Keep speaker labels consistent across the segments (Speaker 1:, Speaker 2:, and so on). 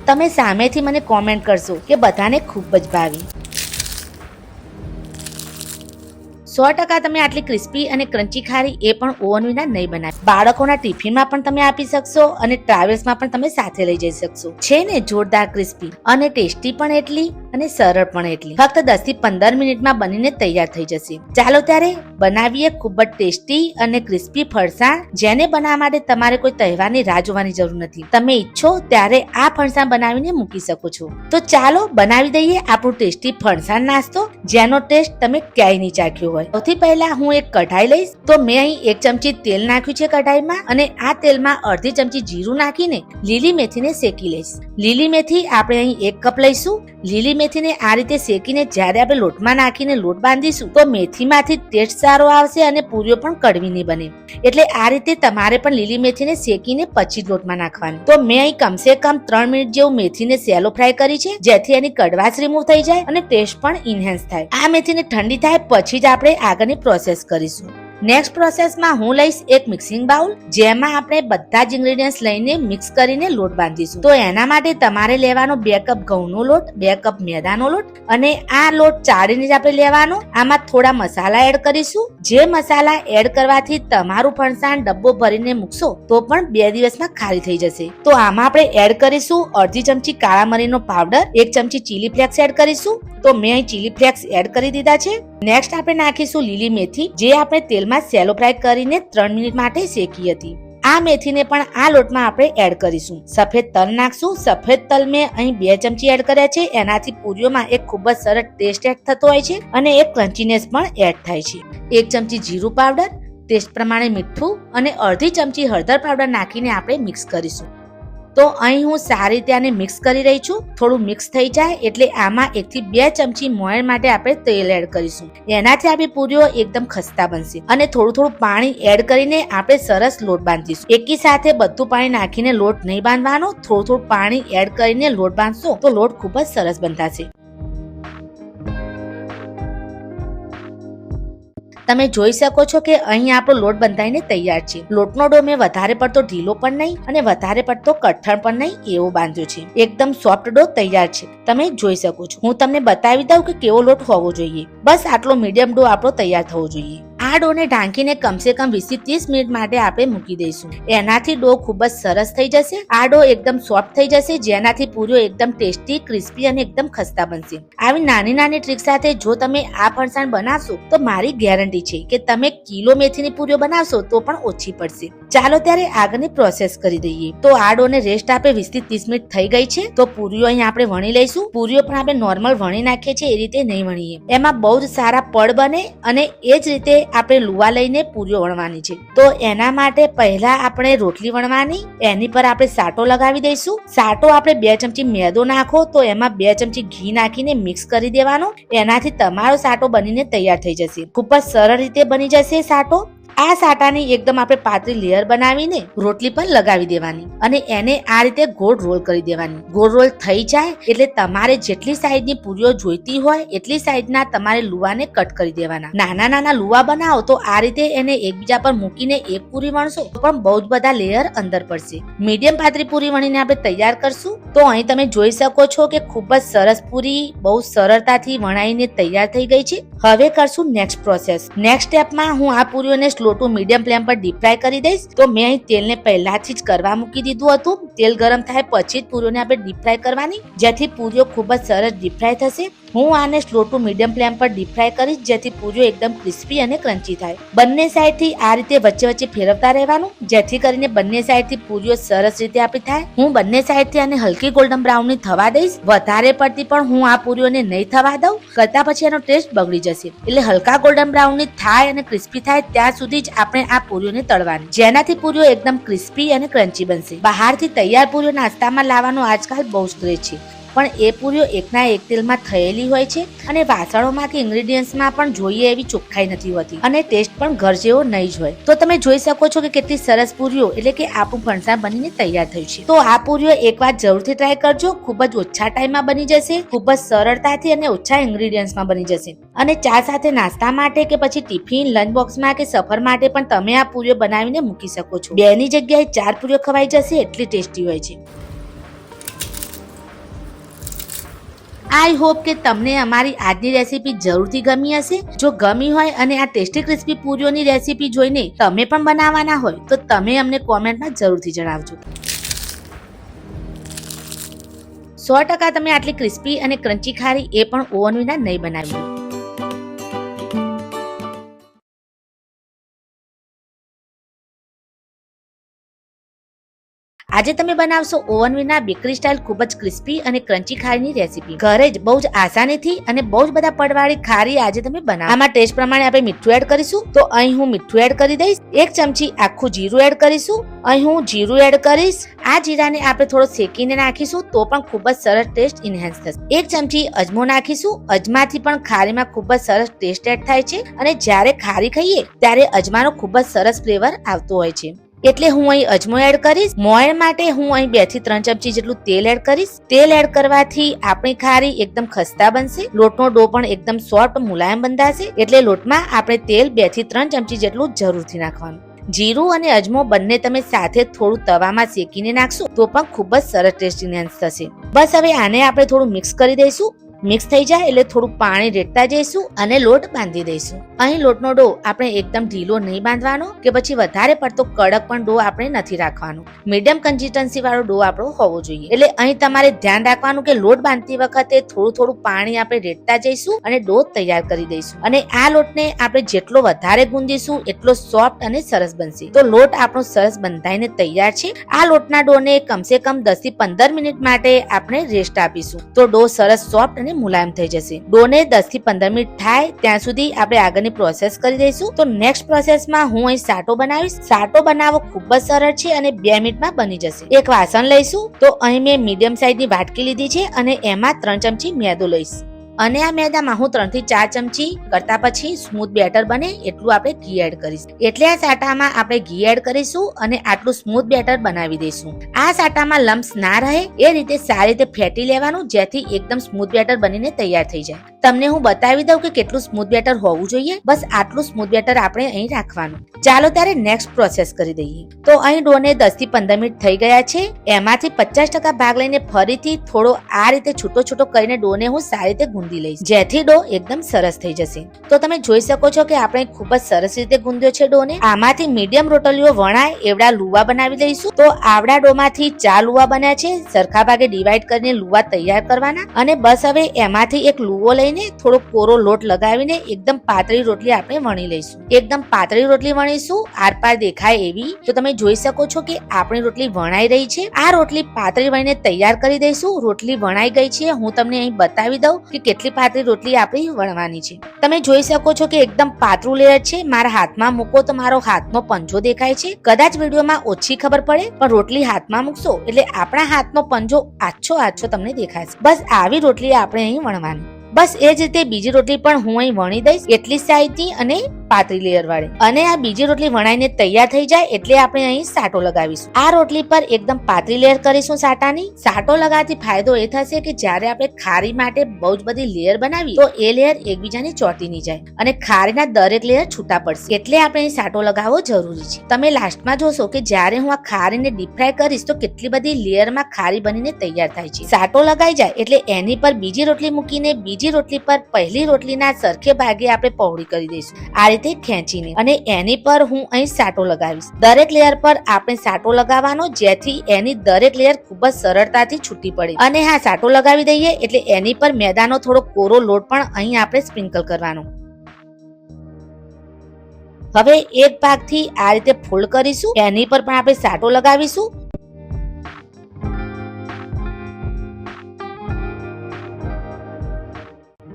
Speaker 1: તમે સામેથી મને કોમેન્ટ કરશો કે બધાને ખૂબ જ ભાવી. 100% તમે આટલી ક્રિસ્પી અને ક્રન્ચી ખારી એ પણ ઓવન વિના નહીં બનાવી. બાળકોના ટિફિનમાં પણ તમે આપી શકશો અને ટ્રાવેલ્સમાં પણ તમે સાથે લઈ જઈ શકશો. છે ને જોરદાર ક્રિસ્પી અને ટેસ્ટી પણ એટલી અને સરળ પણ એટલી. ફક્ત 10 થી 15 મિનિટમાં બનીને તૈયાર થઈ જશે. ચાલો ત્યારે બનાવીએ ખૂબ જ ટેસ્ટી અને ક્રિસ્પી ફરસાણ, જેને બનાવવા માટે તમારે કોઈ તહેવારની રાહ જોવાની જરૂર નથી. તમે ઈચ્છો ત્યારે આ ફરસાણ બનાવીને મૂકી શકો છો. તો ચાલો બનાવી દઈએ આપણું ટેસ્ટી ફરસાણ નાસ્તો, જેનો ટેસ્ટ તમે ક્યાંય નહીં ચાખ્યો હોય. સૌથી પહેલા હું એક કઢાઈ લઈશ. તો મેં અહીં 1 ચમચી તેલ નાખ્યું છે કઢાઈમાં, અને આ તેલમાં અડધી ચમચી જીરું નાખીને લીલી મેથીને શેકી લઈશ. લીલી મેથી આપણે અહીં 1 કપ લઈશું. લીલી મેથીને આ રીતે શેકીને જ્યારે આપણે લોટમાં નાખીને લોટ બાંધીશું તો મેથીમાંથી ટેસ્ટ સારો આવશે અને પૂરીઓ પણ કડવી નહીં બને. એટલે આ રીતે તમારે પણ લીલી મેથીને શેકીને પછી જ લોટમાં નાખવાની. તો મેં અહીં કમસે કમ 3 મિનિટ જેવું મેથીને સેલો ફ્રાય કરી છે, જેથી એની કડવાશ રિમૂવ થઈ જાય અને ટેસ્ટ પણ ઇન્હેન્સ થાય. આ મેથીને ઠંડી થાય પછી જ આપણે આગળની પ્રોસેસ કરીશું. નેક્સ્ટ પ્રોસેસમાં હું લઈશ એક મિક્સિંગ બાઉલ, જેમાં આપણે બધા જ ઇન્ગ્રેડિયન્ટ્સ લઈને મિક્સ કરીને લોટ બાંધીશું. તો એના માટે તમારે લેવાનો 2 કપ ઘઉંનો લોટ, 2 કપ મેદાનો લોટ, અને આ લોટ ચાળીને જ આપણે લેવાનો. આમાં થોડા મસાલા એડ કરીશું. જે મસાલા એડ કરવાથી તમારું ફરસાણ ડબ્બો ભરીને મૂકશો તો પણ 2 દિવસમાં ખાલી થઈ જશે. તો આમાં આપણે એડ કરીશું અડધી ચમચી કાળા મરીનો પાવડર, 1 ચમચી ચીલી ફ્લેક્સ એડ કરીશું. તો મેં અહીં ચીલી ફ્લેક્સ એડ કરી દીધા છે. નેક્સ્ટ આપણે નાખીશું લીલી મેથી, જે આપણે તેલમાં સેલો ફ્રાય કરીને 3 મિનિટ માટે શેકી હતી. આ મેથીને પણ આ લોટમાં આપણે એડ કરીશું. સફેદ તલ નાખશું. સફેદ તલ મેં અહીં 2 ચમચી એડ કર્યા છે. એનાથી પૂરીઓમાં એક ખૂબ જ સરસ ટેસ્ટ એડ થતો હોય છે અને એક ક્રન્ચીનેસ પણ એડ થાય છે. 1 ચમચી જીરું પાવડર, ટેસ્ટ પ્રમાણે મીઠું અને અડધી ચમચી હળદર પાવડર નાખીને આપણે મિક્સ કરીશું. તો અહીં હું સારી રીતે આને મિક્સ કરી રહી છું. થોડું મિક્સ થઈ જાય એટલે આમાં 1 થી 2 ચમચી મોયણ માટે આપણે તેલ એડ કરીશું. એનાથી આપણી પૂરીઓ એકદમ ખસ્તા બનશે. અને થોડું પાણી એડ કરીને આપણે સરસ લોટ બાંધીશું. એકી સાથે બધું પાણી નાખીને લોટ નહીં બાંધવાનો. થોડું પાણી એડ કરીને લોટ બાંધશો તો લોટ ખૂબ જ સરસ બંધાશે. તમે જોઈ શકો છો કે અહીં આપણો લોટ બંધાઈને તૈયાર છે. લોટનો ડો મેં વધારે પડતો ઢીલો પણ નહીં અને વધારે પડતો કઠણ પણ નહીં એવો બાંધ્યો છે. એકદમ સોફ્ટ ડો તૈયાર છે. તમે જોઈ શકો છો. હું તમને બતાવી દઉં કે કેવો લોટ હોવો જોઈએ. બસ આટલો મીડિયમ ડો આપણો તૈયાર થવો જોઈએ. આ ડોને ઢાંકીને કમસે કમ 20 થી 30 મિનિટ માટે આપણે મૂકી દઈશું. એનાથી ડો ખૂબ જ સરસ થઈ જશે. આ ડો એકદમ સોફ્ટ થઈ જશે, જેનાથી પૂરીઓ એકદમ ટેસ્ટી, ક્રિસ્પી અને એકદમ ખસ્તા બનશે. આવી નાની નાની ટ્રીક સાથે જો તમે આ ફરસાણ બનાવશો તો મારી ગેરંટી છે કે તમે કિલો મેથીની પૂરીઓ બનાવશો તો પણ ઓછી પડશે. ચાલો ત્યારે આગળની પ્રોસેસ કરી દઈએ. તો આ ડોને રેસ્ટ આપે 20 થી 30 મિનિટ થઈ ગઈ છે. તો પૂરીઓ અહીં આપણે વણી લઈશું. પૂરીઓ પણ આપણે નોર્મલ વણી નાખીએ છીએ એ રીતે નહીં વણીએ. એમાં બહુ જ સારા પડ બને અને એ જ રીતે આપણે લુવા લઈને પૂરીઓ વણવાની છે. તો એના માટે પહેલા આપણે રોટલી વણવાની. એની પર આપણે સાટો લગાવી દઈશું. સાટો આપણે 2 ચમચી મેદો નાખો તો એમાં 2 ચમચી ઘી નાખીને મિક્સ કરી દેવાનો. એનાથી તમારો સાટો બનીને તૈયાર થઈ જશે. ખૂબ જ સરળ રીતે બની જશે સાટો. આ સાટાની એકદમ આપણે પાતળી લેયર બનાવીને રોટલી પર લગાવી દેવાની અને એને આ રીતે ગોળ રોલ કરી દેવાની. ગોળ રોલ થઈ જાય એટલે તમારે જેટલી સાઈઝની પૂરીઓ જોઈતી હોય એટલી સાઈઝના તમારે લુવાને કટ કરી દેવાના. નાના નાના લુવા બનાવો તો આ રીતે એને એકબીજા પર મૂકીને એક પૂરી વણશો તો પણ બહુ જ બધા લેયર અંદર પડશે. મીડિયમ પાતળી પૂરી વણીને આપણે તૈયાર કરશું. તો અહીં તમે જોઈ શકો છો કે ખૂબ જ સરસ પૂરી બહુ સરળતાથી વણાઈને તૈયાર થઈ ગઈ છે. હવે કરશું નેક્સ્ટ પ્રોસેસ. નેક્સ્ટ સ્ટેપમાં હું આ પૂરીઓને સ્લો ટુ મીડિયમ ફ્લેમ પર ડીપ ફ્રાય કરી દઈશ. તો મેં અહીં તેલને પહેલાથી જ કરવા મૂકી દીધું હતું. તેલ ગરમ થાય પછી જ પૂરીઓને આપણે ડીપ ફ્રાય કરવાની, જેથી પૂરીઓ ખૂબ જ સરસ ડીપ ફ્રાય થશે. હું આને સ્લો ટુ મીડિયમ ફ્લેમ પર ડીપ ફ્રાય કરીશ, જેથી પૂરીઓ એકદમ ક્રિસ્પી અને ક્રન્ચી થાય. બંને સાઈડથી આ રીતે વચ્ચે વચ્ચે ફેરવતા રહેવાનું, જેથી કરીને બંને સાઈડથી પૂરીઓ સરસ રીતે આપી થાય. હું બંને સાઈડથી આને હલકી ગોલ્ડન બ્રાઉનની થવા દઈશ. વધારે પડતી પણ હું આ પૂરીઓને નહીં થવા દઉં, કરતા પછી એનો ટેસ્ટ બગડી જશે. એટલે હલકા ગોલ્ડન બ્રાઉનની થાય અને ક્રિસ્પી થાય ત્યાં સુધી જ આપણે આ પૂરીઓને તળવાની, જેનાથી પૂરીઓ એકદમ ક્રિસ્પી અને ક્રન્ચી બનશે. બહારથી તૈયાર પૂરીઓ નાસ્તામાં લાવવાનો આજકાલ બહુ જ ક્રેઝ છે, પણ એ પૂરીઓ એકના એક તેલમાં થયેલી હોય છે અને વાસણોમાં કે ઇન્ગ્રેડિયન્ટ્સમાં પણ જોઈએ એવી ચોખ્ખાઈ નથી હોતી અને ટેસ્ટ પણ ઘર જેવો નહીં જ હોય. તો તમે જોઈ શકો છો કે કેટલી સરસ પૂરીઓ એટલે કે આપણું ફરસાણ બનીને તૈયાર થયું છે. તો આ પૂરીઓ એકવાર જરૂરથી ટ્રાય કરજો. ખૂબ જ ઓછા ટાઈમમાં બની જશે, ખૂબ જ સરળતાથી અને ઓછા ઇન્ગ્રેડિયન્ટ્સમાં બની જશે. અને ચા સાથે નાસ્તા માટે કે પછી ટિફિન, લંચ બોક્સમાં કે સફર માટે પણ તમે આ પૂરીઓ બનાવીને મૂકી શકો છો. 2ની જગ્યાએ 4 પૂરીઓ ખવાઈ જશે, એટલી ટેસ્ટી હોય છે. આઈ હોપ કે તમને અમારી આજની રેસીપી જરૂરથી ગમી હશે. જો ગમી હોય અને આ ટેસ્ટી ક્રિસ્પી પૂરીઓની રેસીપી જોઈને તમે પણ બનાવવાના હોય તો તમે અમને કોમેન્ટમાં જરૂરથી જણાવજો. 100% તમે આટલી ક્રિસ્પી અને ક્રન્ચી ખારી એ પણ ઓવન વિના નહીં બનાવી. આજે તમે બનાવશો ઓવન વિના બેકરી સ્ટાઇલ ખૂબ જ ક્રિસ્પી અને ક્રન્ચી ખારીની રેસીપી. ઘરે જ બહુ જ આસાનીથી અને બહુ જ બધા પડવાળી ખારી આજે તમે બનાવો. આમાં ટેસ્ટ પ્રમાણે આપણે મીઠું એડ કરીશું. તો અહીં હું મીઠું એડ કરી દઈશ. 1 ચમચી આખું જીરું એડ કરીશું. અહીં હું જીરું એડ કરીશ. આ જીરાને આપણે થોડો શેકીને નાખીશું તો પણ ખૂબ જ સરસ ટેસ્ટ ઇન્હેન્સ થશે. 1 ચમચી અજમો નાખીશું. અજમાથી પણ ખારીમાં ખૂબ જ સરસ ટેસ્ટ એડ થાય છે અને જ્યારે ખારી ખાઈએ ત્યારે અજમાનો ખૂબ જ સરસ ફ્લેવર આવતો હોય છે. એટલે હું અહીં અજમો એડ કરીશ. મોયણ માટે હું અહીં 2 થી 3 ચમચી જેટલું તેલ એડ કરીશ. તેલ એડ કરવાથી આપણી ખારી એકદમ ખસ્તા બનશે. લોટનો ડો પણ એકદમ સોફ્ટ મુલાયમ બંધાશે. એટલે લોટમાં આપણે તેલ 2 થી 3 ચમચી જેટલું જરૂરથી નાખવાનું. જીરું અને અજમો બંને તમે સાથે થોડું તવામાં શેકીને નાખશો તો પણ ખૂબ જ સરસ ટેસ્ટ ઇન્હેન્સ થશે. બસ હવે આને આપણે થોડું મિક્સ કરી દઈશું. મિક્સ થઈ જાય એટલે થોડું પાણી રેડતા જઈશું અને લોટ બાંધી દઈશું. અહીં લોટનો ડો આપણે એકદમ ઢીલો નહીં બાંધવાનો કે પછી વધારે પડતો કડક પણ ડો આપણે નથી રાખવાનો. મીડિયમ કન્સિસ્ટન્સી વાળો ડો આપણો હોવો જોઈએ. એટલે અહીં તમારે ધ્યાન રાખવાનું કે લોટ બાંધતી વખતે થોડું પાણી આપણે રેડતા જઈશું અને ડો તૈયાર કરી દઈશું. અને આ લોટને આપણે જેટલો વધારે ગુંદીશું એટલો સોફ્ટ અને સરસ બનશે. તો લોટ આપણો સરસ બંધાઈને તૈયાર છે. આ લોટના ડોને કમસે કમ 10 થી 15 મિનિટ માટે આપણે રેસ્ટ આપીશું. તો ડો સરસ સોફ્ટ અને મુલાયમ થઈ જશે. ડોને 10 થી 15 મિનિટ થાય ત્યાં સુધી આપણે આગળની પ્રોસેસ કરી દઈશું. તો નેક્સ્ટ પ્રોસેસમાં હું અહીં સાટો બનાવીશ. સાટો બનાવવો ખૂબ જ સરળ છે અને 2 મિનિટમાં બની જશે. એક વાસણ લઈશું. તો અહીં મેં મીડિયમ સાઈઝની વાટકી લીધી છે અને એમાં 3 ચમચી મેદો લઈશ. અને આ મેદામાં હું 3 થી 4 ચમચી કરતા પછી સ્મૂથ બેટર બને એટલું આપણે ઘી એડ કરીશું. એટલે આ સાટામાં આપણે ઘી એડ કરીશું અને આટલું સ્મૂથ બેટર બનાવી દઈશું. આ સાટામાં લમ્સ ના રહે એ રીતે સારી રીતે ફેટી લેવાનું જેથી એકદમ સ્મૂથ બેટર બનીને તૈયાર થઈ જાય. તમને હું બતાવી દઉં કે કેટલું સ્મૂથ બેટર હોવું જોઈએ. બસ આટલું સ્મૂથ બેટર આપણે અહીં રાખવાનું. ચાલો ત્યારે નેક્સ્ટ પ્રોસેસ કરી દઈએ. તો અહીં ડોને 10 થી 15 મિનિટ થઈ ગયા છે. એમાંથી 50% ભાગ લઈને ફરીથી થોડો આ રીતે છૂટો કરીને ડોને હું સારી રીતે ગુંદી લઈશ જેથી ડો એકદમ સરસ થઈ જશે. તો તમે જોઈ શકો છો કે આપણે ખૂબ જ સરસ રીતે ગુંદ્યો છે ડોને. આમાંથી મીડિયમ રોટલીઓ વણાય એવડા લુવા બનાવી લઈશું. તો આવડા ડોમાંથી 4 લુવા બન્યા છે. સરખા ભાગે ડિવાઈડ કરીને લુવા તૈયાર કરવાના અને બસ હવે એમાંથી એક લુવો લઈને થોડો કોરો લોટ લગાવીને એકદમ પાતળી રોટલી આપણે વણી લઈશું. એકદમ પાતળી રોટલી વણીશું આરપાર દેખાય એવી. તો તમે જોઈ શકો છો કે આપણી રોટલી વણાઈ રહી છે. આ રોટલી પાતળી વણીને તૈયાર કરી દઈશું. રોટલી વણાઈ ગઈ છે. હું તમને અહીં બતાવી દઉં કે કેટલી પાતળી રોટલી આપણી વણવાની છે. તમે જોઈ શકો છો કે એકદમ પાતળું લેયર છે. મારા હાથમાં મૂકો તો મારો હાથનો પંજો દેખાય છે. કદાચ વિડીયોમાં ઓછી ખબર પડે પણ રોટલી હાથમાં મૂકશો એટલે આપણા હાથનો પંજો આછો તમને દેખાશે. બસ આવી રોટલી આપણે અહીં વણવાની. બસ એ જ રીતે બીજી રોટલી પણ હું અહીં વણી દઈશ એટલી સાઈઝની અને પાતળી લેયર વાળી. અને આ બીજી રોટલી વણાઈને તૈયાર થઈ જાય એટલે આપણે અહીં સાટો લગાવીશું. આ રોટલી પર એકદમ પાતળી લેયર કરીશું સાટાની. સાટો લગાવવાથી ફાયદો એ થશે કે જ્યારે આપણે ખારી માટે બહુ જ બધી લેયર બનાવી તો એ લેયર એકબીજાની ચોંટી નહીં જાય અને ખારીના દરેક લેયર છૂટા પડશે. એટલે આપણે અહીં સાટો લગાવવો જરૂરી છે. તમે લાસ્ટમાં જોશો કે જ્યારે હું આ ખારીને ડીપ ફ્રાય કરીશ તો કેટલી બધી લેયરમાં ખારી બનીને તૈયાર થાય છે. સાટો લગાઈ જાય એટલે એની પર બીજી રોટલી મૂકીને બીજી રોટલી પર પહેલી રોટલીના સરખે ભાગે આપણે પહોળી કરી દઈશું. આ રીતે ખેંચીને અને એની પર હું અહીં સાટો લગાવીશ. દરેક લેયર પર આપણે સાટો લગાવવાનો જેથી એની દરેક લેયર ખૂબ જ સરળતાથી છૂટી પડે. અને હા, સાટો લગાવી દઈએ એટલે એની પર મેદાનો થોડો કોરો લોટ પણ અહીં આપણે સ્પ્રિંકલ કરવાનો. હવે એક ભાગથી આ રીતે ફોલ્ડ કરીશું. એની પર પણ આપણે સાટો લગાવીશું.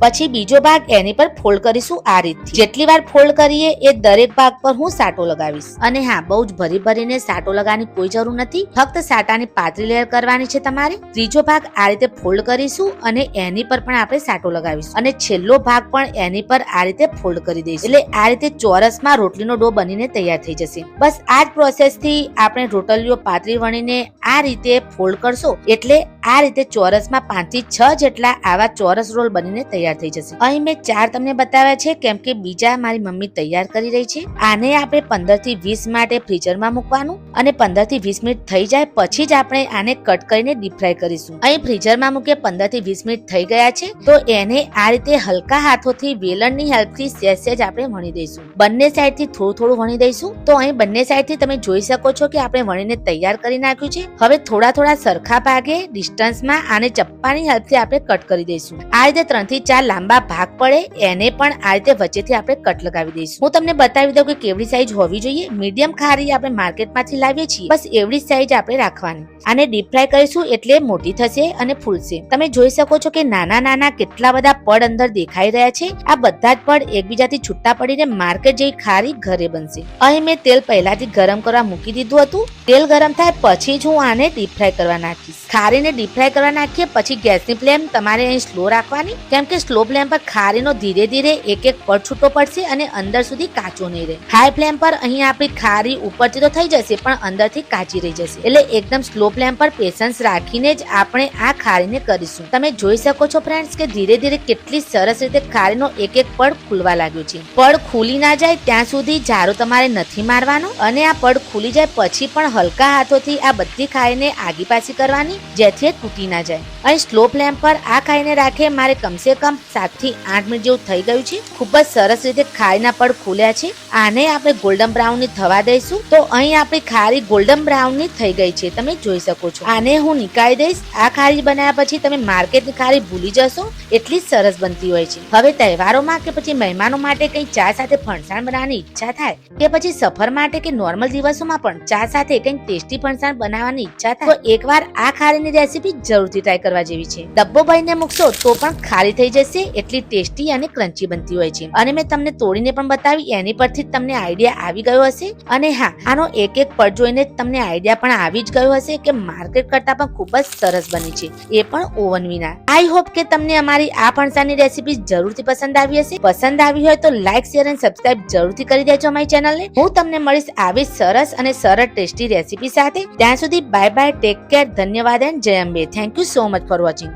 Speaker 1: પછી બીજો ભાગ એની પર ફોલ્ડ કરીશું આ રીતથી. જેટલી વાર ફોલ્ડ કરીએ એ દરેક ભાગ પર હું સાટો લગાવીશ. અને હા, બહુ જ ભરીને સાટો લગાવવાની કોઈ જરૂર નથી. ફક્ત સાટાની પાતળી લેયર કરવાની છે તમારે. ત્રીજો ભાગ આ રીતે ફોલ્ડ કરીશું અને એની પર પણ આપણે સાટો લગાવીશું. અને છેલ્લો ભાગ પણ એની પર આ રીતે ફોલ્ડ કરી દઈશું. એટલે આ રીતે ચોરસમાં રોટલીનો ડો બનીને તૈયાર થઈ જશે. બસ આ જ પ્રોસેસથી આપણે રોટલીઓ પાતળી વણીને આ રીતે ફોલ્ડ કરશો એટલે આ રીતે ચોરસમાં 5 થી 6 જેટલા આવા ચોરસ રોલ બનીને તૈયાર થઈ જશે. અહીં મેં 4 તમને બતાવ્યા છે કેમ કે બીજા મારી મમ્મી તૈયાર કરી રહી છે. આને આપણે 15 થી 20 માટે ફ્રીઝરમાં મૂકવાનું અને 15 થી 20 મિનિટ થઈ જાય પછી જ આપણે આને કટ કરીને ડીપ ફ્રાય કરીશું. અહીં ફ્રીઝરમાં મૂકે 15 થી 20 મિનિટ થઈ ગયા છે તો એને આ રીતે હલકા હાથોથી વેલણની હેલ્પથી સહેજ આપણે વણી દઈશું. બંને સાઈડથી થોડું વણી દઈશું. તો અહીં બંને સાઈડથી તમે જોઈ શકો છો કે આપણે વણીને તૈયાર કરી નાખ્યું છે. હવે થોડા સરખા ભાગે ડિસ્ટન્સમાં આને ચપ્પાની હેલ્પથી આપણે કટ કરી દઈશું. આ રીતે 3 થી 4 લાંબા ભાગ પડે એને પણ આ રીતે વચ્ચેથી આપણે કટ લગાવી દઈશું. હું તમને બતાવી દઉં કે કેવડી સાઈઝ હોવી જોઈએ. મીડિયમ ખારી આપણે માર્કેટમાંથી લાવીએ છીએ, બસ એવડી સાઈઝ આપણે રાખવાની. આને ડીપ ફ્રાય કરીશું એટલે મોટી થશે અને ફૂલશે. તમે જોઈ શકો છો કે નાના કેટલા બધા પડ અંદર દેખાઈ રહ્યા છે. આ બધા જ પડ એકબીજાથી છૂટા પડીને માર્કેટ જેવી ખારી ઘરે બનશે. અહીં મેં તેલ પહેલાથી ગરમ કરવા મૂકી દીધું હતું. તેલ ગરમ થાય પછી જ હું આને ડીપ ફ્રાય કરવા નાખીશ. ખારીને ડીપ ફ્રાય કરવા નાખીએ પછી ગેસની ફ્લેમ તમારે અહીં સ્લો રાખવાની, કેમ કે સ્લો ફ્લેમ પર ખારીનો ધીરે એક પડ છૂટો પડશે અને અંદર સુધી કાચો નહીં રહે. હાઈ ફ્લેમ પર અહીં આપણી ખારી ઉપરથી તો થઈ જશે પણ અંદરથી કાચી રહી જશે. એટલે એકદમ સ્લો ફ્લેમ પર પેશન્સ રાખીને જ આપણે આ ખારીને કરીશું. તમે જોઈ શકો છો ફ્રેન્ડ્સ કે ધીરે કેટલી સરસ રીતે ખારીનો એક પડ ખુલવા લાગ્યો છે. પડ ખુલી ના જાય ત્યાં સુધી જારો તમારે નથી મારવાનો અને આ પડ ખુલી જાય પછી પણ હલકા હાથોથી આ બધી ખારીને આગી પાછી કરવાની જેથી તૂટી ના જાય. અહીં સ્લો ફ્લેમ પર આ ખારીને રાખે મારે કમસે કમ 7 થી 8 મિનિટ જેવું થઈ ગયું છે. ખૂબ જ સરસ રીતે ખારીના પડ ખુલ્યા છે. આને આપણે ગોલ્ડન બ્રાઉન ની થવા દઈશું. તો અહીં આપણી ખારી ગોલ્ડન બ્રાઉન ની થઈ ગઈ છે, તમે જોઈ શકો છો. આને હું નીકાળી દઈશ. આ ખારી બનાવ્યા પછી તમે માર્કેટની ખારી ભૂલી જશો, એટલી સરસ બનતી હોય છે. હવે તહેવારોમાં કે પછી મહેમાનો માટે કઈ ચા સાથે ફરસાણ બનાવવાની ઈચ્છા થાય કે પછી સફર માટે કે નોર્મલ દિવસોમાં પણ ચા સાથે કઈક ટેસ્ટી ફરસાણ બનાવવાની ઈચ્છા થાય તો એકવાર આ ખારીની રેસીપી જરૂરથી ટ્રાય કરવા જેવી છે. ડબ્બો ભરીને મૂકશો તો પણ ખારી થઈ જશે, એટલી ટેસ્ટી અને ક્રન્ચી બનતી હોય છે. અને મેં તમને તોડીને પણ બતાવી, એની પરથી તમને આઈડિયા આવી ગયો હશે. અને હા, આનો એક પડ જોઈને તમને આઈડિયા પણ આવી જ ગયો હશે કે માર્કેટ કરતા પણ ખૂબ જ સરસ બની છે, એ પણ ઓવન વિના. આઈ હોપ કે તમને અમારી આ ફરસાણની રેસીપી જરૂરથી પસંદ આવી હશે. પસંદ આવી હોય તો લાઈક, શેર અને સબસ્ક્રાઇબ જરૂરથી કરી દેજો અમારી ચેનલને. હું તમને મળીશ આવી સરસ અને સરળ ટેસ્ટી રેસીપી સાથે. ત્યાં સુધી બાય બાય, ટેક કેર, ધન્યવાદ એન્ડ જય Ambe. Thank you so much for watching.